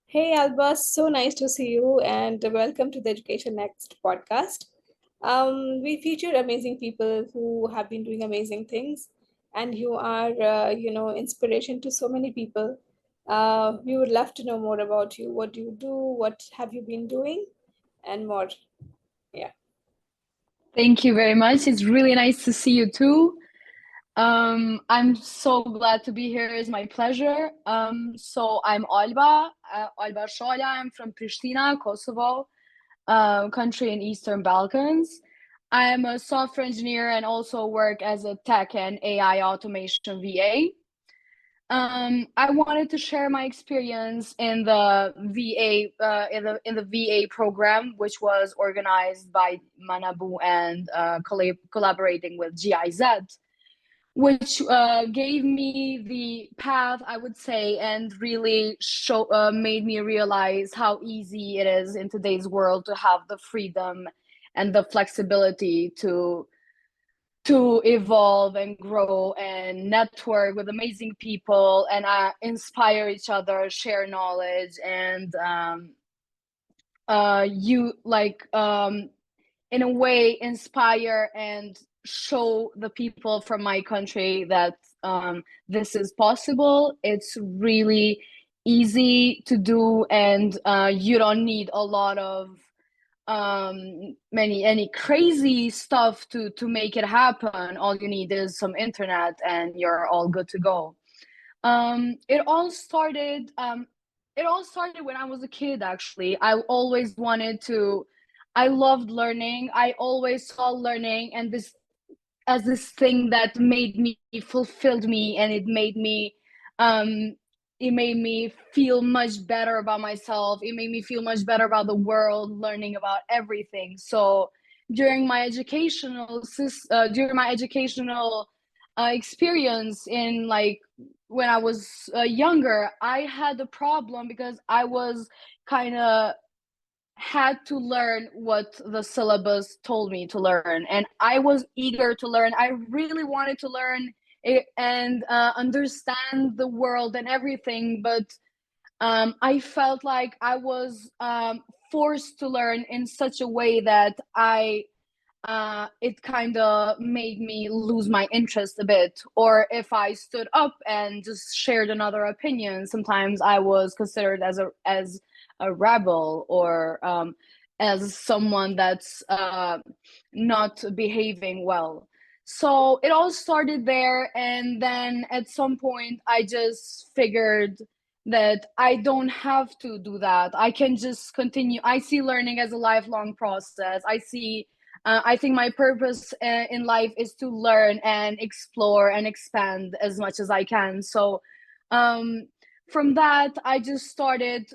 Hey Alba, so nice to see you and welcome to the Education Next podcast. We feature amazing people who have been doing amazing things, and you are, inspiration to so many people. We would love to know more about you. What do you do? What have you been doing? And more. Yeah. Thank you very much. It's really nice to see you too. I'm so glad to be here. It's my pleasure. So I'm Alba Shala. I'm from Pristina, Kosovo, country in Eastern Balkans. I am a software engineer and also work as a tech and AI automation VA. I wanted to share my experience in the VA in the VA program, which was organized by MaNaBu and collaborating with GIZ, which gave me the path, I would say, and really made me realize how easy it is in today's world to have the freedom and the flexibility to evolve and grow and network with amazing people and inspire each other, share knowledge, and you like in a way inspire and show the people from my country that this is possible. It's really easy to do, and you don't need a lot of any crazy stuff to make it happen. All you need is some internet and you're all good to go. It all started when I was a kid. Actually, I loved learning. I always saw learning and this as this thing that fulfilled me, and um it made me feel much better about myself. It made me feel much better about the world, learning about everything. So during my educational experience, in like when I was younger, I had a problem because I was kind of had to learn what the syllabus told me to learn, and I was eager to learn. I really wanted to learn it and understand the world and everything, but I felt like I was forced to learn in such a way that it kind of made me lose my interest a bit. Or if I stood up and just shared another opinion, sometimes I was considered as a rebel, or as someone that's not behaving well. So it all started there, and then at some point I just figured that I don't have to do that. I can just continue. I see learning as a lifelong process. I think my purpose in life is to learn and explore and expand as much as I can. So, um, from that, I just started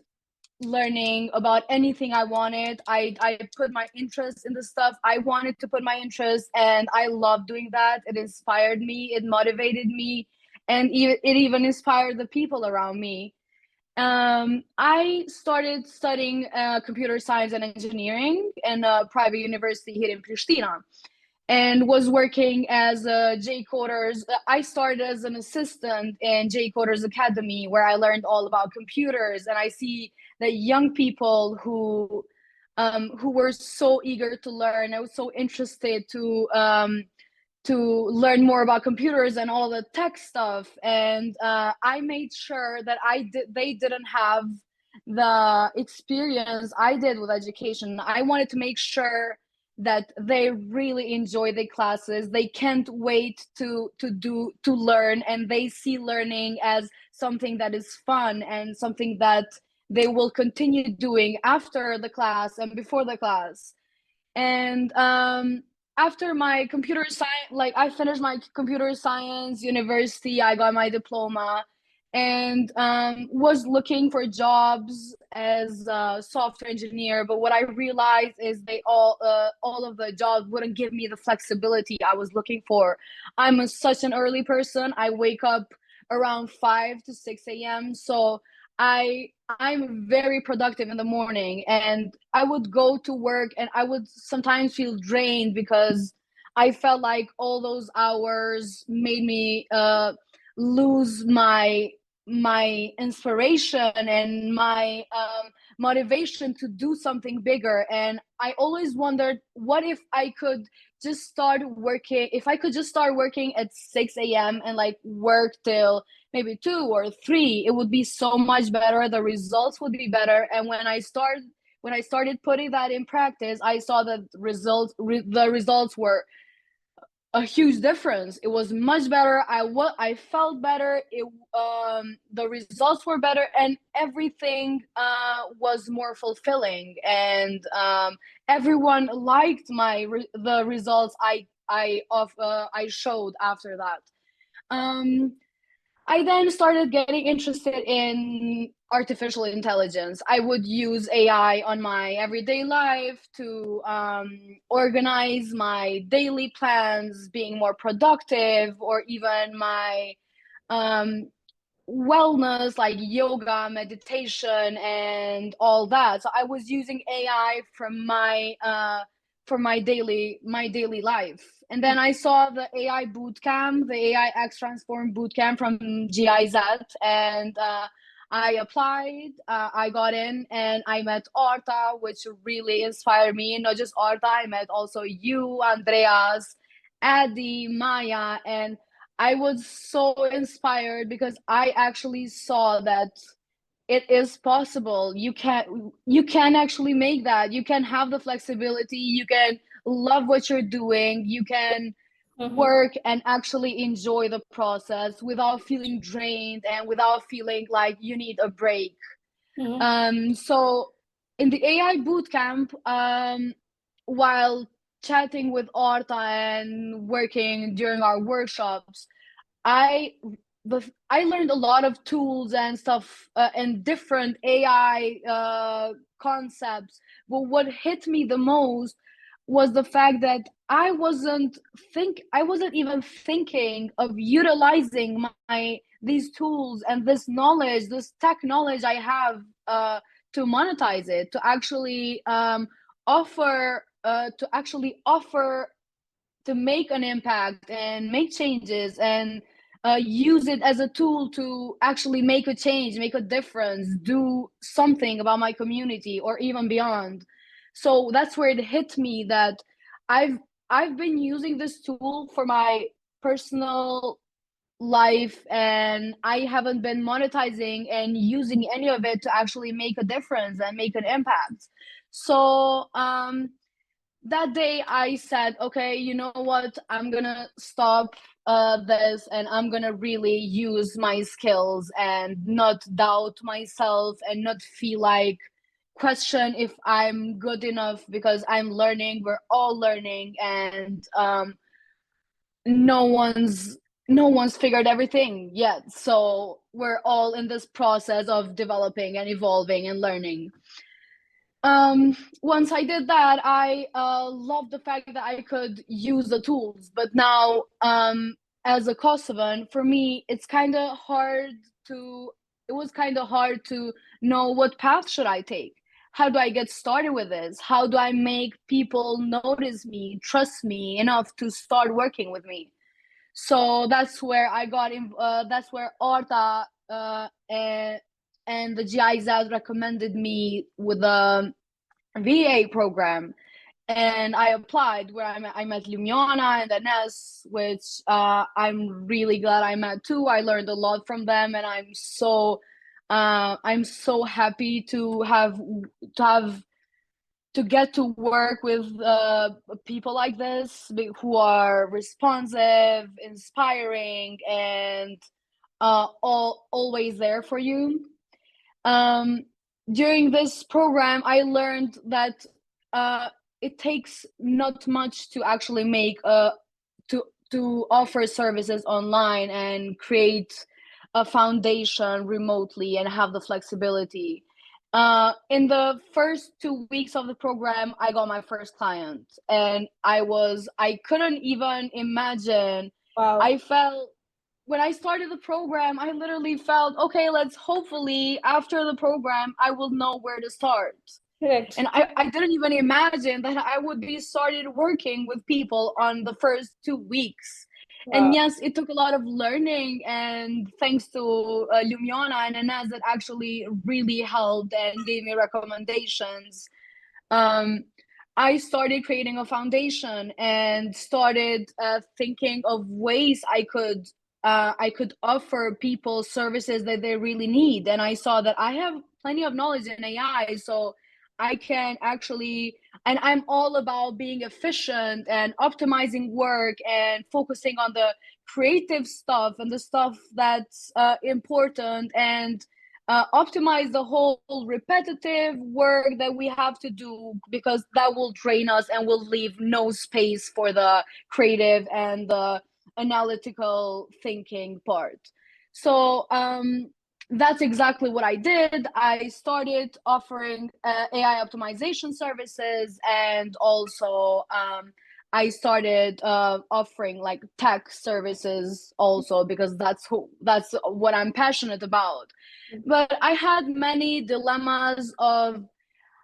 learning about anything I wanted. I put my interest in the stuff I wanted to put my interest, and I love doing that. It inspired me, it motivated me, and it even inspired the people around me. I started studying computer science and engineering in a private university here in Pristina, and was working as a J-coders. I started as an assistant in J-coders Academy, where I learned all about computers, and I see that young people who were so eager to learn. I was so interested to learn more about computers and all the tech stuff, and I made sure that they didn't have the experience I did with education. I wanted to make sure that they really enjoy the classes. They can't wait to learn, and they see learning as something that is fun and something that they will continue doing after the class and before the class. And after my computer science, like I finished my computer science university, I got my diploma, and was looking for jobs as a software engineer. But what I realized is all of the jobs wouldn't give me the flexibility I was looking for. Such an early person. I wake up around 5 to 6 a.m. So I'm very productive in the morning, and I would go to work and I would sometimes feel drained because I felt like all those hours made me lose my inspiration and my motivation to do something bigger. And I always wondered, what if I could just start working, if I could just start working at 6 a.m. and like work till maybe 2 or 3, it would be so much better. The results would be better. And when I started putting that in practice, I saw that the results were a huge difference. It was much better. I felt better. The results were better, and everything was more fulfilling. And everyone liked the results I showed after that. I then started getting interested in artificial intelligence. I would use AI on my everyday life to organize my daily plans, being more productive, or even my um, wellness, like yoga, meditation, and all that. So I was using AI for my daily life. And then I saw the AI bootcamp, the AI X Transform bootcamp from GIZ, and I applied. I got in, and I met Arta, which really inspired me. Not just Arta, I met also you, Andreas, Addy, Maya, and I was so inspired because I actually saw that it is possible. You can actually make that. You can have the flexibility, you can love what you're doing, you can Mm-hmm. work and actually enjoy the process without feeling drained and without feeling like you need a break. Mm-hmm. So in the AI bootcamp, while chatting with Arta and working during our workshops, I I learned a lot of tools and stuff and different AI concepts. But what hit me the most was the fact that I wasn't even thinking of utilizing these tools and this knowledge, this tech knowledge I have, to monetize it, to actually offer to make an impact and make changes, and use it as a tool to actually make a change, make a difference, do something about my community or even beyond. So that's where it hit me that I've I've been using this tool for my personal life, and I haven't been monetizing and using any of it to actually make a difference and make an impact. So that day I said, okay, you know what, I'm gonna stop this, and I'm gonna really use my skills and not doubt myself and not feel like question if I'm good enough, because I'm learning, we're all learning, and no one's no one's figured everything yet, so we're all in this process of developing and evolving and learning. Once I did that, I loved the fact that I could use the tools. But now, as a Kosovan, for me, it was kind of hard to know what path should I take. How do I get started with this? How do I make people notice me, trust me enough to start working with me? So that's where I got in. That's where Arta and the GIZ recommended me with the VA program, and I applied, where I met Lumiana and Ines, which I'm really glad I met too. I learned a lot from them, and I'm so happy to have to get to work with people like this, who are responsive, inspiring, and always there for you. Um, During this program, I learned that it takes not much to actually make to offer services online and create a foundation remotely and have the flexibility. In the first 2 weeks of the program, I got my first client, and I couldn't even imagine. Wow. I felt When I started the program, I literally felt, okay, let's hopefully after the program, I will know where to start. Correct. And I didn't even imagine that I would be started working with people on the first 2 weeks. And Wow. yes, it took a lot of learning, and thanks to Lumiona and Anas that actually really helped and gave me recommendations. um, I started creating a foundation and started thinking of ways I could offer people services that they really need. And I saw that I have plenty of knowledge in AI, so I can actually, and I'm all about being efficient and optimizing work and focusing on the creative stuff and the stuff that's important, and optimize the whole repetitive work that we have to do, because that will drain us and will leave no space for the creative and the analytical thinking part. So that's exactly what I did. I started offering AI optimization services, and also I started offering like tech services also, because that's what I'm passionate about. But I had many dilemmas of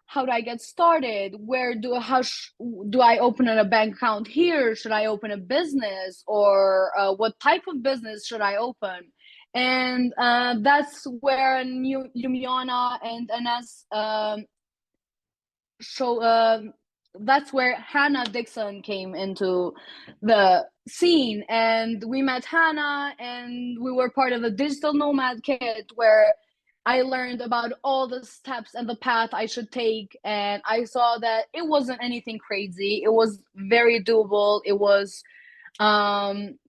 how do I get started? Do I open a bank account here? Should I open a business, or what type of business should I open? And that's where New Lumiana and Anas show. That's where Hannah Dixon came into the scene, and we met Hannah, and we were part of the digital nomad kit, where I learned about all the steps and the path I should take, and I saw that it wasn't anything crazy. It was very doable. It was um,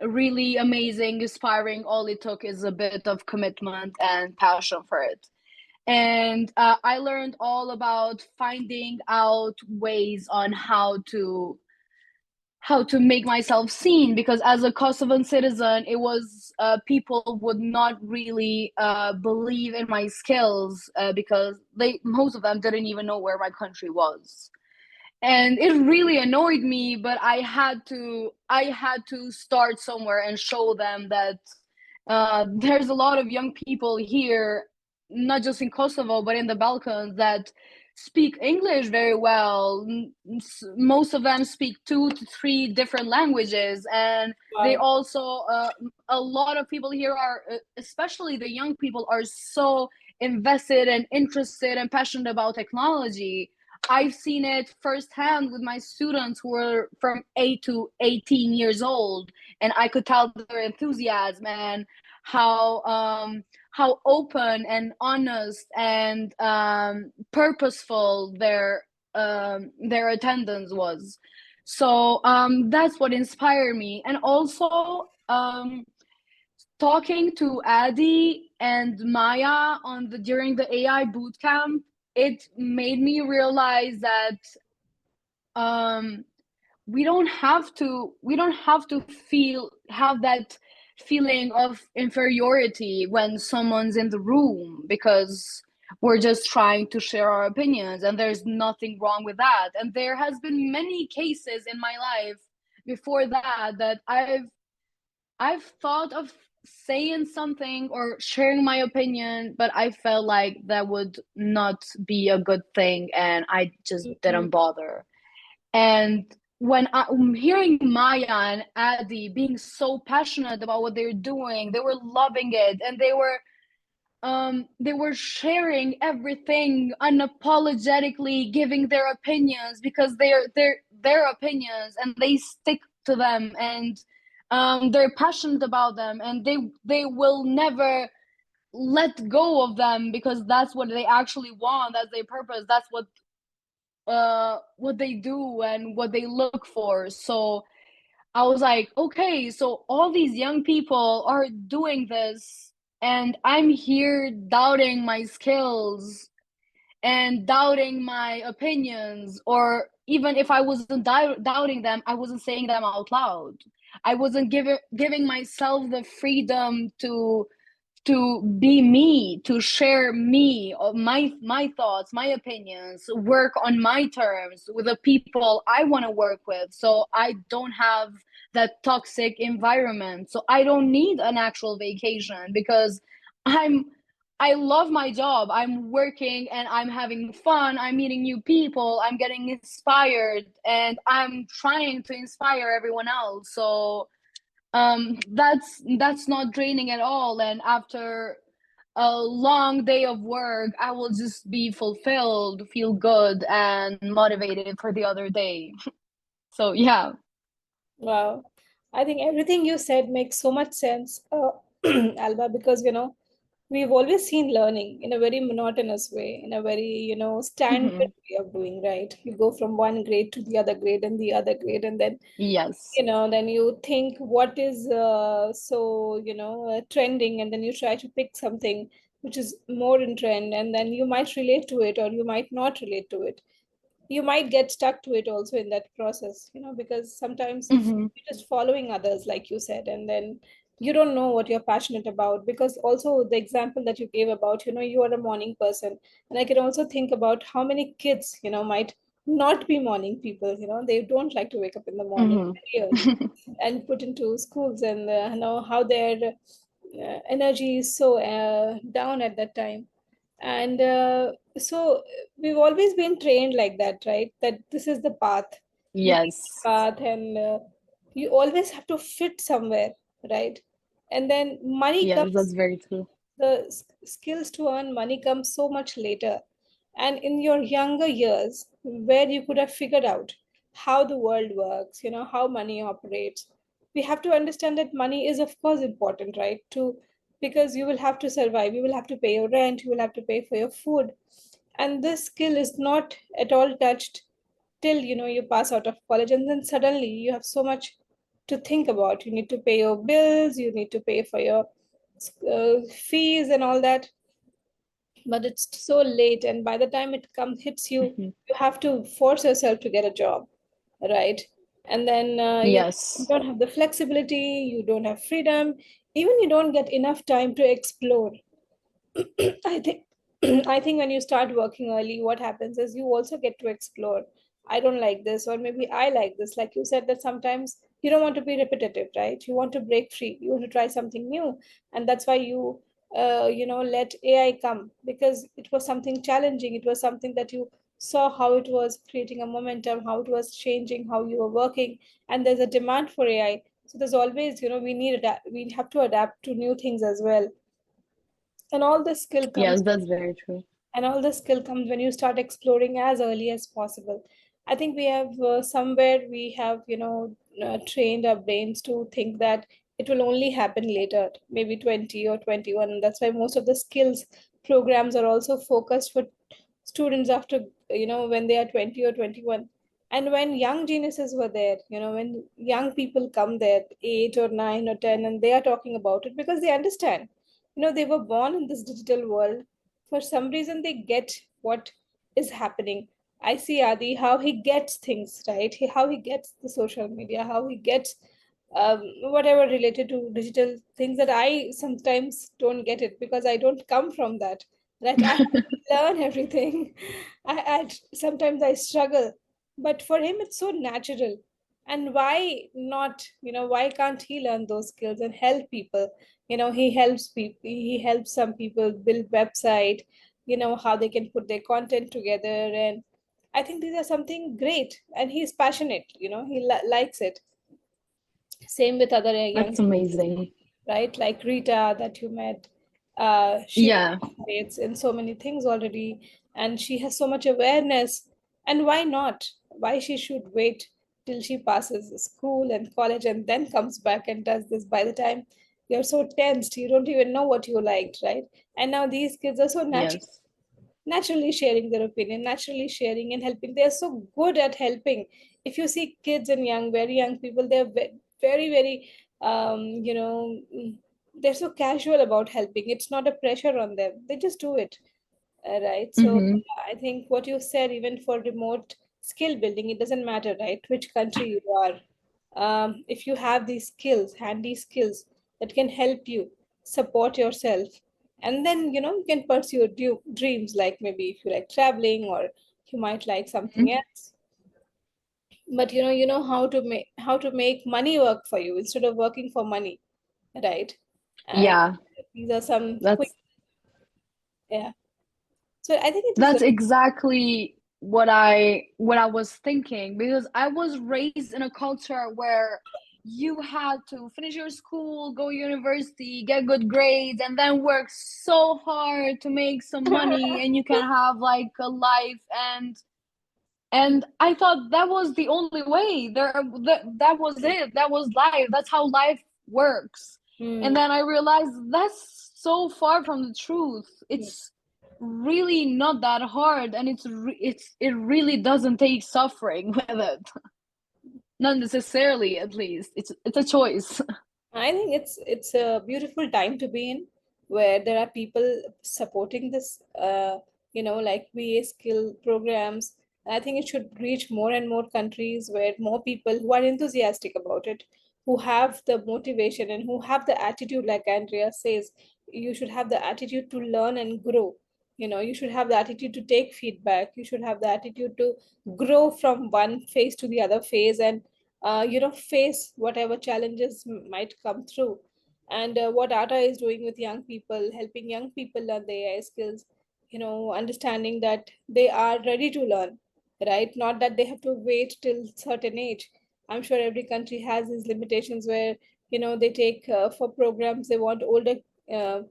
really amazing, inspiring. All it took is a bit of commitment and passion for it. And I learned all about finding out ways on how to make myself seen, because as a Kosovan citizen, it was people would not really believe in my skills, because most of them didn't even know where my country was. And it really annoyed me, but I had to start somewhere and show them that there's a lot of young people here, not just in Kosovo but in the Balkans, that speak English very well. Most of them speak 2 to 3 different languages, and they Wow. also a lot of people here are, especially the young people, are so invested and interested and passionate about technology. I've seen it firsthand with my students who were from 8 to 18 years old, and I could tell their enthusiasm and how open and honest and purposeful their attendance was. So that's what inspired me, and also talking to Adi and Maya during the AI bootcamp, it made me realize that um, we don't have to have that feeling of inferiority when someone's in the room, because we're just trying to share our opinions, and there's nothing wrong with that. And there has been many cases in my life before that I've thought of saying something or sharing my opinion, but I felt like that would not be a good thing, and I just Mhm. didn't bother. And when I'm hearing Maya and Adi being so passionate about what they're doing, they were loving it, and they were sharing everything unapologetically, giving their opinions, because their opinions, and they stick to them, and they're passionate about them, and they will never let go of them, because that's what they actually want. That's their purpose. That's what they do and what they look for. So I was like, okay, so all these young people are doing this, and I'm here doubting my skills and doubting my opinions, or even if I wasn't doubting them, I wasn't saying them out loud. I wasn't giving myself the freedom to be me, to share me, my thoughts, my opinions, work on my terms with the people I want to work with, so I don't have that toxic environment. So I don't need an actual vacation, because I'm I love my job. I'm working and I'm having fun. I'm meeting new people. I'm getting inspired, and I'm trying to inspire everyone else. So That's not draining at all, and after a long day of work, I will just be fulfilled, feel good, and motivated for the other day. So yeah. Wow. I think everything you said makes so much sense, Alba, because, we've always seen learning in a very monotonous way, in a very, standard Hmm. way of doing, right? You go from one grade to the other grade and the other grade, and then, Yes. then you think what is trending, and then you try to pick something which is more in trend, and then you might relate to it or you might not relate to it. You might get stuck to it also in that process, because sometimes Hmm. you're just following others, like you said, and then you don't know what you're passionate about. Because also the example that you gave about, you are a morning person, and I can also think about how many kids, might not be morning people. They don't like to wake up in the morning Hmm. very early and put into schools, and how their energy is so down at that time. And so we've always been trained like that, right? That this is the path, you take the Yes. path, and you always have to fit somewhere, right? And then money Yes, that's comes, very true. skills to earn money comes so much later. And in your younger years, where you could have figured out how the world works, how money operates, we have to understand that money is, of course, important, right? Because you will have to survive, you will have to pay your rent, you will have to pay for your food. And this skill is not at all touched till, you pass out of college. And then suddenly you have so much to think about. You need to pay your bills, you need to pay for your fees and all that, but it's so late, and by the time it comes hits you, Hmm. you have to force yourself to get a job, right? And then you Yes. don't have the flexibility, you don't have freedom, even you don't get enough time to explore. I think I think when you start working early, what happens is you also get to explore. I don't like this, or maybe I like this. Like you said, that sometimes you don't want to be repetitive, right? You want to break free. You want to try something new, and that's why let AI come, because it was something challenging. It was something that you saw how it was creating a momentum, how it was changing, how you were working, and there's a demand for AI. So there's always, we have to adapt to new things as well, and all this skill Yes, comes that's very true. and all the skill comes when you start exploring as early as possible. I think we have somewhere we have trained our brains to think that it will only happen later, maybe 20 or 21. That's why most of the skills programs are also focused for students after, when they are 20 or 21. And when young geniuses were there, when young people come there 8 or 9 or 10, and they are talking about it because they understand, they were born in this digital world. For some reason they get what is happening. I see Adi, how he gets things, right? How he gets the social media, how he gets whatever related to digital things, that I sometimes don't get it because I don't come from that, right? I have to learn everything. I sometimes I struggle, but for him it's so natural. And why not, why can't he learn those skills and help people? He helps people, he helps some people build website, how they can put their content together. And I think these are something great, and he's passionate, he likes it. Same with other young, That's amazing. right? Like Rita that you met. She Yeah. participates in so many things already, and she has so much awareness. And why not? Why she should wait till she passes school and college and then comes back and does this? By the time you're so tensed, you don't even know what you liked, right? And now these kids are so natural, Yes. naturally sharing their opinion, naturally sharing and helping. They're so good at helping. If you see kids and very young people, they're very, very, they're so casual about helping. It's not a pressure on them. They just do it, right? So Hmm. I think what you said, even for remote skill building, it doesn't matter, right, which country you are. If you have these skills, handy skills that can help you support yourself, and then you can pursue your dreams, like maybe if you like traveling, or you might like something else. But you know how to make money work for you instead of working for money, right? And Yeah, these are some quick, that's yeah. So I think it is that's very, exactly what I was thinking, because I was raised in a culture where you had to finish your school, go university, get good grades, and then work so hard to make some money, and you can have like a life. And I thought that was the only way. That was it. That was life. That's how life works. And Hmm. then I realized that's so far from the truth. It's really not that hard, and it really doesn't take suffering with it. Not necessarily, at least. It's a choice. I think it's a beautiful time to be in, where there are people supporting this, like VA skill programs. I think it should reach more and more countries where more people who are enthusiastic about it, who have the motivation and who have the attitude, like Andrea says, you should have the attitude to learn and grow. You should have the attitude to take feedback. You should have the attitude to grow from one phase to the other phase, and face whatever challenges might come through. And what ATA is doing with young people, helping young people learn the AI skills, understanding that they are ready to learn, right? Not that they have to wait till certain age. I'm sure every country has these limitations where, they take for programs, they want older uh,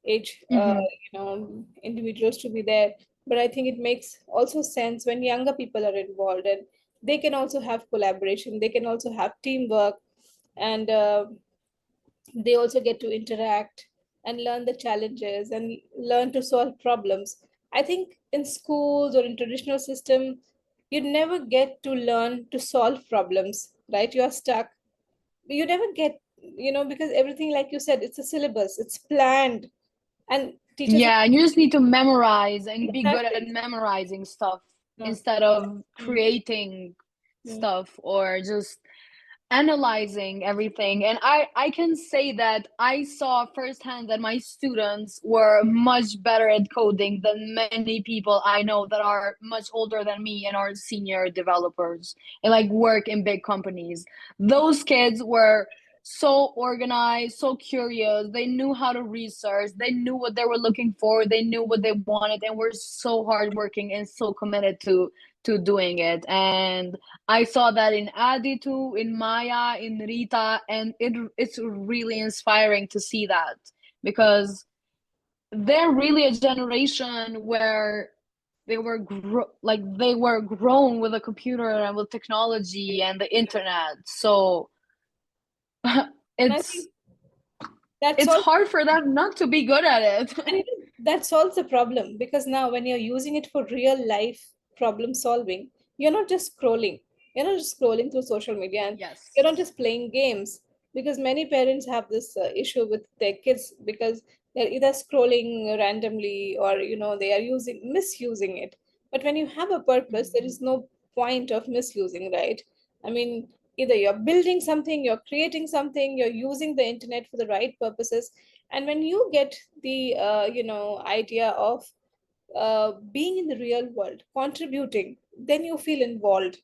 age, Hmm. individuals to be there. But I think it makes also sense when younger people are involved, and they can also have collaboration, they can also have teamwork, and they also get to interact and learn the challenges and learn to solve problems. I think in schools or in traditional system, you never get to learn to solve problems, right? You are stuck. You never get, because everything, like you said, it's a syllabus, it's planned, and teachers Yeah, and you just need to memorize and be good at exactly. memorizing stuff No. instead of Mm, creating mm. stuff or just analyzing everything. And I can say that I saw firsthand that my students were much better at coding than many people I know that are much older than me and are senior developers and like work in big companies. Those kids were so organized, so curious. They knew how to research, they knew what they were looking for, they knew what they wanted, and were so hardworking and so committed to doing it. And I saw that in Adi too, in Maya, in Rita, and it's really inspiring to see that because they're really a generation where they were grown with a computer and with technology and the internet. So And I it's think that's it's all. hard for them not to be good at it. And that solves the problem, because now when you're using it for real life problem solving, you're not just scrolling. You're not just scrolling through social media, and you're not Yes. just playing games. Because many parents have this issue with their kids, because they're either scrolling randomly, or they are misusing it. But when you have a purpose, there is Mhm. no point of misusing, right? I mean, either you're building something, you're creating something, you're using the internet for the right purposes. And when you get the idea of being in the real world, contributing, then you feel involved,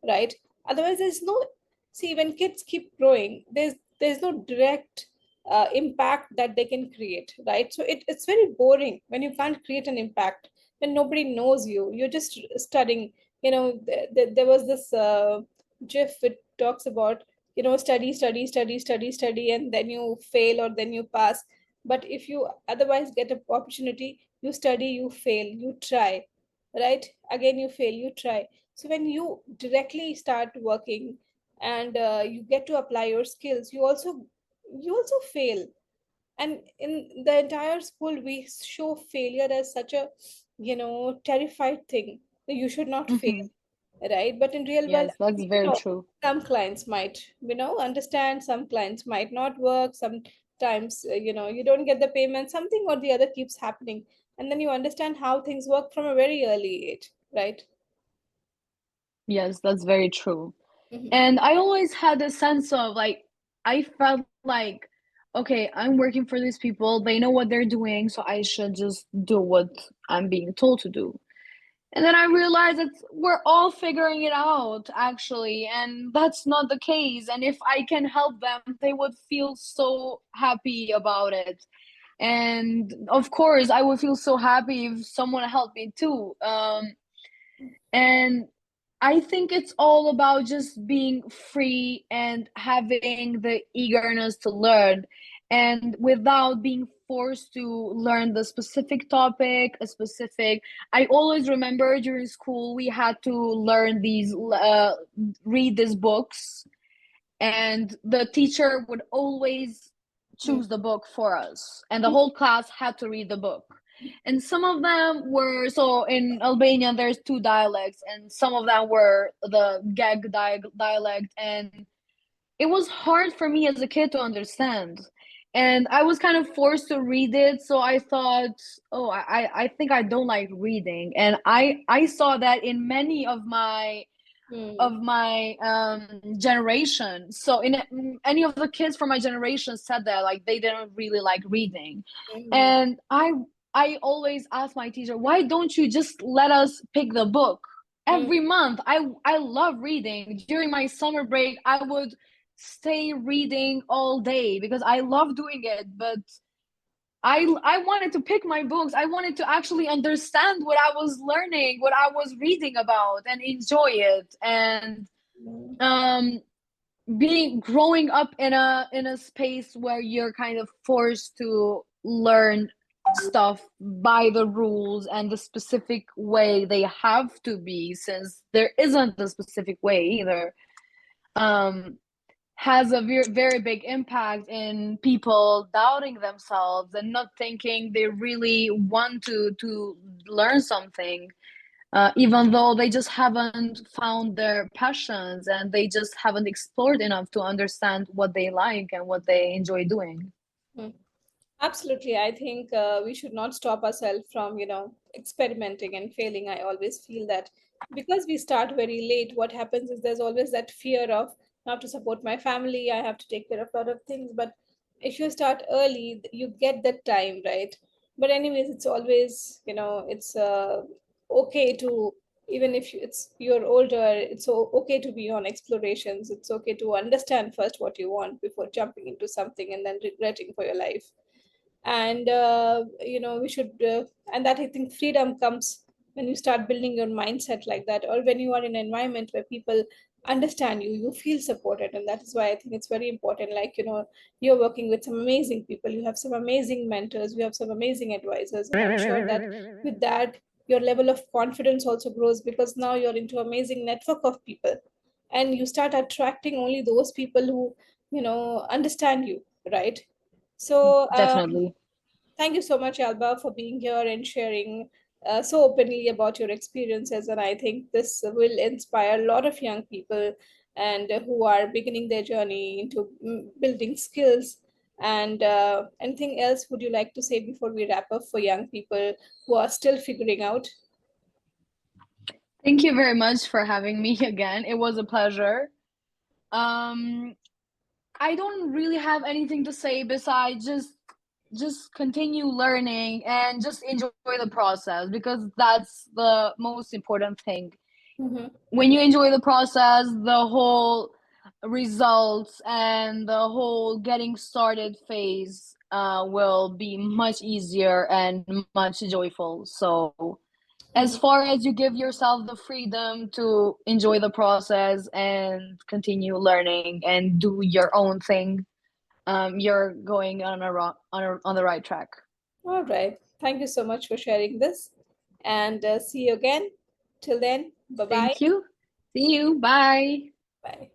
right? Otherwise, there's no. See, when kids keep growing, there's no direct impact that they can create, right? So it's very boring when you can't create an impact, when nobody knows you. You're just studying. There was this GIF. It talks about study, study, study, study, study, and then you fail or then you pass. But if you otherwise get an opportunity, you study, you fail, you try, right? Again, you fail, you try. So when you directly start working, and you get to apply your skills, you also fail. And in the entire school, we show failure as such a terrified thing. You should not fail, Mhm. right? But in real world, Yes, that's very true. some clients might understand, some clients might not work. Sometimes you don't get the payment, something or the other keeps happening, and then you understand how things work from a very early age, right? Yes, that's very true. Hmm. And I always had a sense of like, I felt like, okay, I'm working for these people. They know what they're doing, so I should just do what I'm being told to do. And then I realized that we're all figuring it out, actually, and that's not the case. And if I can help them, they would feel so happy about it. And of course, I would feel so happy if someone helped me too. And I think it's all about just being free and having the eagerness to learn, and without being forced to learn the specific topic, a specific. I always remember during school we had to learn read these books, and the teacher would always Mm, choose the book for us, and the whole class had to read the book. And some of them were, so in Albania there's two dialects, and some of them were the dialect, and it was hard for me as a kid to understand, and I was kind of forced to read it. So I thought, oh, I think I don't like reading, and I saw that in many of mm, my generation. So in any of the kids from my generation said that, like, they didn't really like reading. mm, And I always ask my teacher, why don't you just let us pick the book mm, every month? I love reading. During my summer break, I would stay reading all day because I love doing it. But I wanted to pick my books. I wanted to actually understand what I was learning, what I was reading about, and enjoy it. And mm, um being growing up in a space where you're kind of forced to learn stuff by the rules and the specific way they have to be, since there isn't a specific way either, um has a very big impact in people doubting themselves and not thinking they really want to learn something, even though they just haven't found their passions and they just haven't explored enough to understand what they like and what they enjoy doing. mm. Absolutely. I think we should not stop ourselves from, experimenting and failing. I always feel that because we start very late, what happens is there's always that fear of now to support my family, I have to take care of a lot of things. But if you start early, you get that time, right? But anyways, it's always, it's okay to, even if you're older, it's okay to be on explorations. It's okay to understand first what you want before jumping into something and then regretting for your life. And we should and that I think freedom comes when you start building your mindset like that, or when you are in an environment where people understand you, you feel supported. And that is why I think it's very important, like, you're working with some amazing people, you have some amazing mentors, you have some amazing advisors, and I'm sure that with that your level of confidence also grows, because now you're into amazing network of people, and you start attracting only those people who understand you, right? So Definitely. thank you so much, Alba, for being here and sharing so openly about your experiences. And I think this will inspire a lot of young people and who are beginning their journey into building skills. And anything else would you like to say before we wrap up for young people who are still figuring out? Thank you very much for having me again. It was a pleasure. um I don't really have anything to say besides just continue learning and just enjoy the process, because that's the most important thing. Mm-hmm. When you enjoy the process, the whole results and the whole getting started phase will be much easier and much joyful. So as Mm-hmm. far as you give yourself the freedom to enjoy the process and continue learning and do your own thing, you're going on the right track. All right. Thank you so much for sharing this. And see you again. Till then, bye bye. Thank you. See you. Bye. Bye.